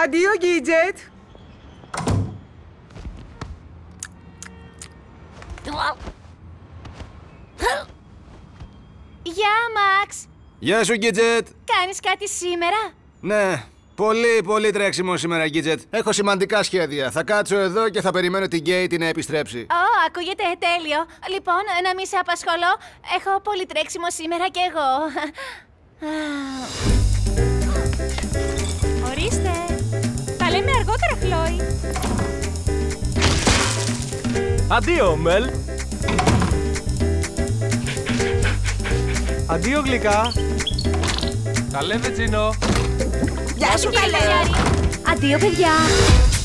Αντίο, Γκίτζετ. Γεια, Μαξ. Γεια σου, Γκίτζετ. Κάνεις κάτι σήμερα? Ναι, πολύ τρέξιμο σήμερα, Γκίτζετ. Έχω σημαντικά σχέδια. Θα κάτσω εδώ και θα περιμένω την Γκέιτι να επιστρέψει. Ακούγεται τέλειο. Λοιπόν, να μην σε απασχολώ. Έχω πολύ τρέξιμο σήμερα κι εγώ. Ορίστε. Τα λέμε αργότερα, Χλόι. Αντίο, Μελ. Αντίο, γλυκά. Τα λέμε, Τζίνο. Γεια σου, καλέ. Αντίο, παιδιά.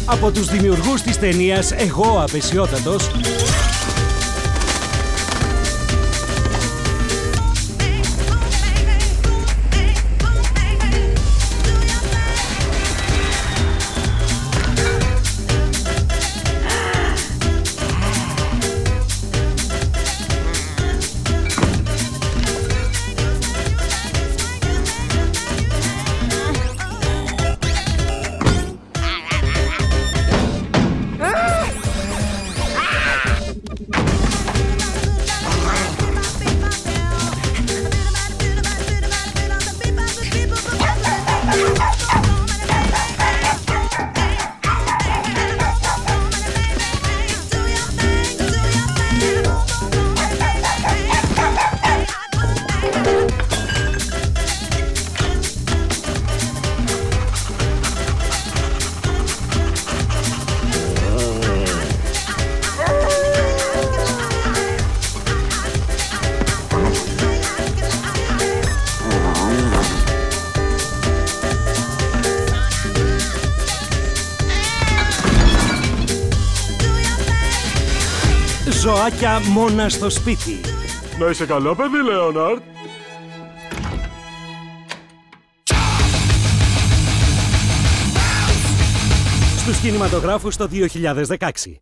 Από τους δημιουργούς της ταινίας «Εγώ Απεσιότατος», «Ζωάκια μόνα στο σπίτι». Να είσαι καλό, παιδί, Λέοναρντ. Στους κινηματογράφους το 2016.